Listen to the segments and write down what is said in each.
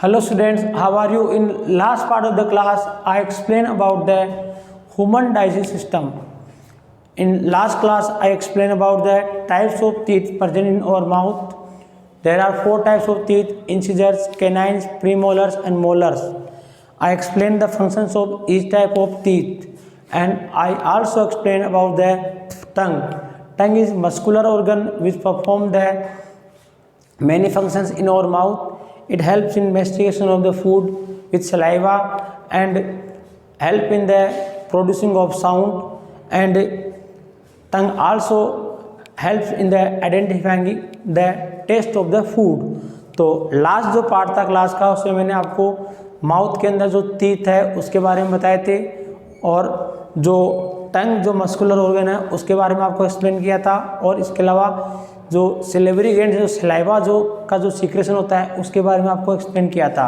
Hello students, how are you? In last part of the class, I explained about the human digestive system. In last class, I explained about the types of teeth present in our mouth. There are 4 types of teeth: incisors, canines, premolars and molars. I explained the functions of each type of teeth, and I also explained about the tongue. Tongue is muscular organ which perform the many functions in our mouth. It helps in mastication of the food with saliva and help in the producing of sound, and tongue also helps in the identifying the taste of the food. तो last जो part था class का उसमें मैंने आपको mouth के अंदर जो टीथ है उसके बारे में बताए थे, और जो टंग जो मस्कुलर ऑर्गन है उसके बारे में आपको एक्सप्लेन किया था, और इसके अलावा जो सिलेवरी ग्लैंड जो सलाइवा जो का जो सीक्रेशन होता है उसके बारे में आपको एक्सप्लेन किया था।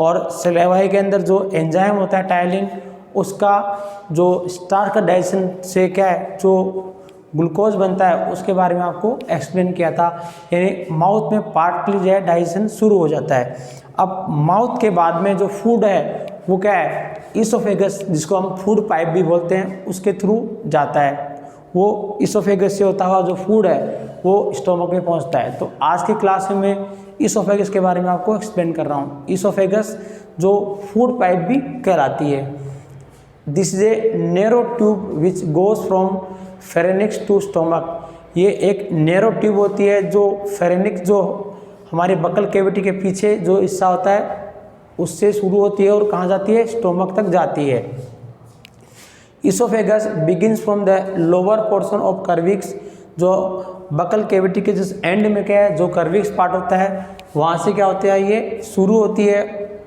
और सलाइवा के अंदर जो एंजाइम होता है टाइलिन, उसका जो स्टार्च का डाइजेशन से क्या है जो ग्लूकोज बनता है उसके बारे में आपको एक्सप्लेन किया था। यानी माउथ में पार्टली जो है डाइजेशन शुरू हो जाता है। अब माउथ के बाद में जो फूड है वो क्या है, इसोफेगस जिसको हम फूड पाइप भी बोलते हैं उसके थ्रू जाता है। वो इसोफेगस से होता हुआ जो फूड है वो स्टोमक में पहुंचता है। तो आज की क्लास में मैं इसोफेगस के बारे में आपको एक्सप्लेन कर रहा हूँ। इसोफेगस जो फूड पाइप भी कहलाती है। This is a narrow tube which goes from pharynx to stomach. ये एक नैरो ट्यूब होती है जो फेरेनिक्स जो हमारे बकल कैविटी के पीछे जो हिस्सा होता है उससे शुरू होती है और कहाँ जाती है, स्टोमक तक जाती है। Oesophagus begins from the lower portion of cervix. जो बकल कैविटी के जिस एंड में क्या है जो कर्विक्स पार्ट होता है वहाँ से क्या होता है ये शुरू होती है।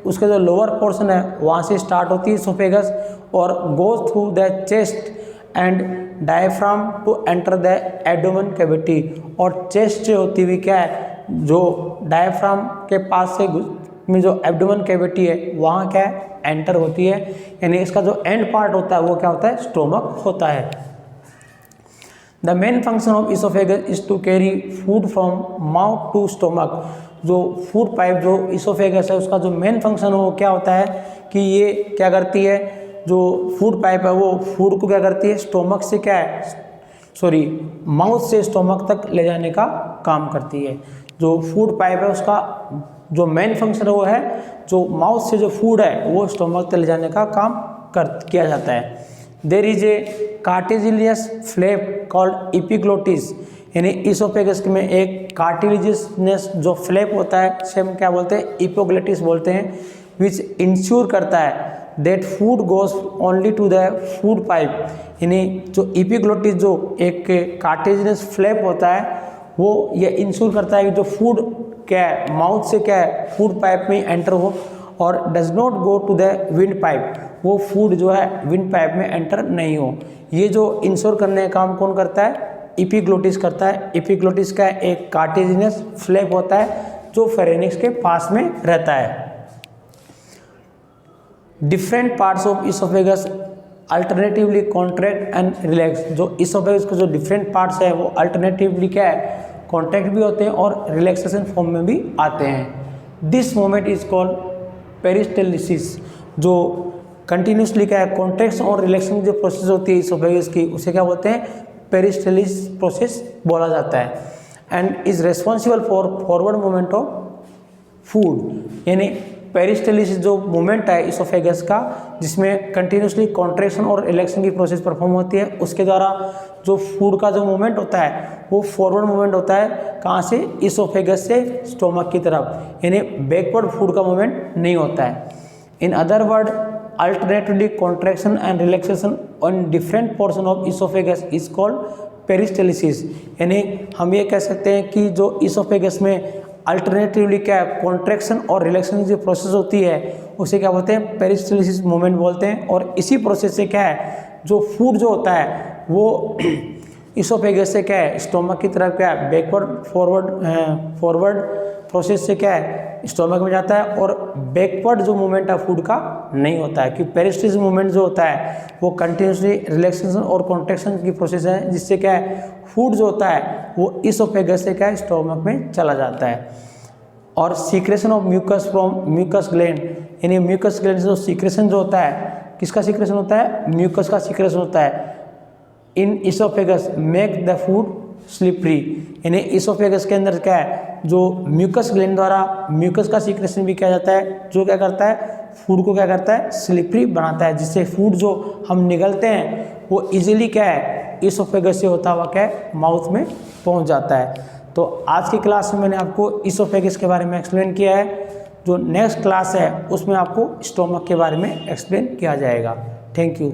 उसका जो लोअर पोर्शन है वहाँ से स्टार्ट होती है इसोफेगस और goes through the chest and diaphragm to enter the abdomen cavity. और चेस्ट से होती हुई क्या है जो डायफ्राम के पास से में जो एब्डोमेन कैविटी है वहाँ क्या है एंटर होती है। यानी इसका जो एंड पार्ट होता है वो क्या होता है, स्टोमक होता है। The main function of oesophagus is to carry food from mouth to stomach. जो फूड पाइप जो इसोफेगस है उसका जो मेन फंक्शन है वो क्या होता है कि ये क्या करती है, जो फूड पाइप है वो फूड को क्या करती है स्टोमक से क्या है माउथ से स्टोमक तक ले जाने का काम करती है। जो फूड पाइप है उसका जो मेन फंक्शन है वो है जो माउथ से जो फूड है वो स्टोमक तक ले जाने का काम किया जाता है। There is a cartilaginous flap called epiglottis. यानी इसोफेगस में एक कार्टिलिजियस जो फ्लैप होता है से हम क्या बोलते हैं, एपिग्लोटिस बोलते हैं, विच इंश्योर करता है that food goes only to the food pipe. यानी जो एपिग्लोटिस जो एक कार्टिजिलियस फ्लैप होता है वो ये इंश्योर करता है कि जो फूड क्या है माउथ से क्या है फूड पाइप में एंटर हो और does not go to the windpipe. वो फूड जो है विंड पाइप में एंटर नहीं हो। ये जो इंश्योर करने का काम कौन करता है, एपिग्लोटिस करता है। एपिग्लोटिस का एक कार्टिजिनस फ्लैप होता है जो फेरेनिक्स के पास में रहता है। Different parts of oesophagus alternatively contract and relax. जो इसोफेगस के जो डिफरेंट पार्ट्स है वो अल्टरनेटिवली क्या है कॉन्ट्रैक्ट भी होते हैं और रिलैक्सेशन फॉर्म में भी आते हैं। This moment is called peristalsis. जो कंटिन्यूसली क्या है कॉन्ट्रैक्शन और रिलैक्सेशन जो प्रोसेस होती है इसोफेगस की उसे क्या बोलते हैं, पेरिस्टेलिस प्रोसेस बोला जाता है। And is responsible for forward movement of food. यानी पेरिस्टेलिस जो मूवमेंट है इसोफेगस का जिसमें कंटिन्यूसली कॉन्ट्रैक्शन और रिलैक्सेशन की प्रोसेस परफॉर्म होती है, उसके द्वारा जो फूड का जो मूवमेंट होता है वो फॉरवर्ड मूवमेंट होता है। कहाँ से, इसोफेगस से स्टोमक की तरफ। यानी बैकवर्ड फूड का मूवमेंट नहीं होता है। In other word alternatively contraction and relaxation on different portion of oesophagus is called peristalsis. यानी हम ये कह सकते हैं कि जो इसोफेगस में अल्टरनेटिवली क्या है कॉन्ट्रैक्शन और रिलैक्सेशन की प्रोसेस होती है उसे क्या बोलते हैं, पेरिस्टेलिसिस मूवमेंट बोलते हैं। और इसी प्रोसेस से क्या है जो फूड जो होता है वो इसोफेगस से क्या है स्टोमक की तरफ क्या है बैकवर्ड फॉरवर्ड प्रोसेस से क्या है स्टोमक में जाता है, और बैकवर्ड जो मूवमेंट है फूड का नहीं होता है। क्योंकि पेरिस्टेलिसिस मूवमेंट जो होता है वो कंटिन्यूसली रिलैक्सेशन और कॉन्ट्रैक्शन की प्रोसेस है जिससे क्या है फूड जो होता है वो इसोफेगस से क्या है स्टोमक में चला जाता है। और secretion of mucus from mucus gland, यानी म्यूकस ग्लैंड से जो सीक्रेशन जो होता है, किसका सीक्रेशन होता है, म्यूकस का सीक्रेशन होता है in oesophagus make the food slippery, यानी इसोफेगस के अंदर क्या है, जो म्यूकस ग्लैंड द्वारा म्यूकस का सीक्रेशन भी किया जाता है, जो क्या करता है, फूड को क्या करता है, स्लिपरी बनाता है, जिससे फूड जो हम निगलते हैं वो इजीली क्या है, इसोफेगस से होता हुआ क्या है, माउथ में पहुंच जाता है। तो आज की क्लास में मैंने आपको इसोफेगस के बारे में एक्सप्लेन किया है। जो नेक्स्ट क्लास है उसमें आपको स्टोमक के बारे में एक्सप्लेन किया जाएगा। Thank you.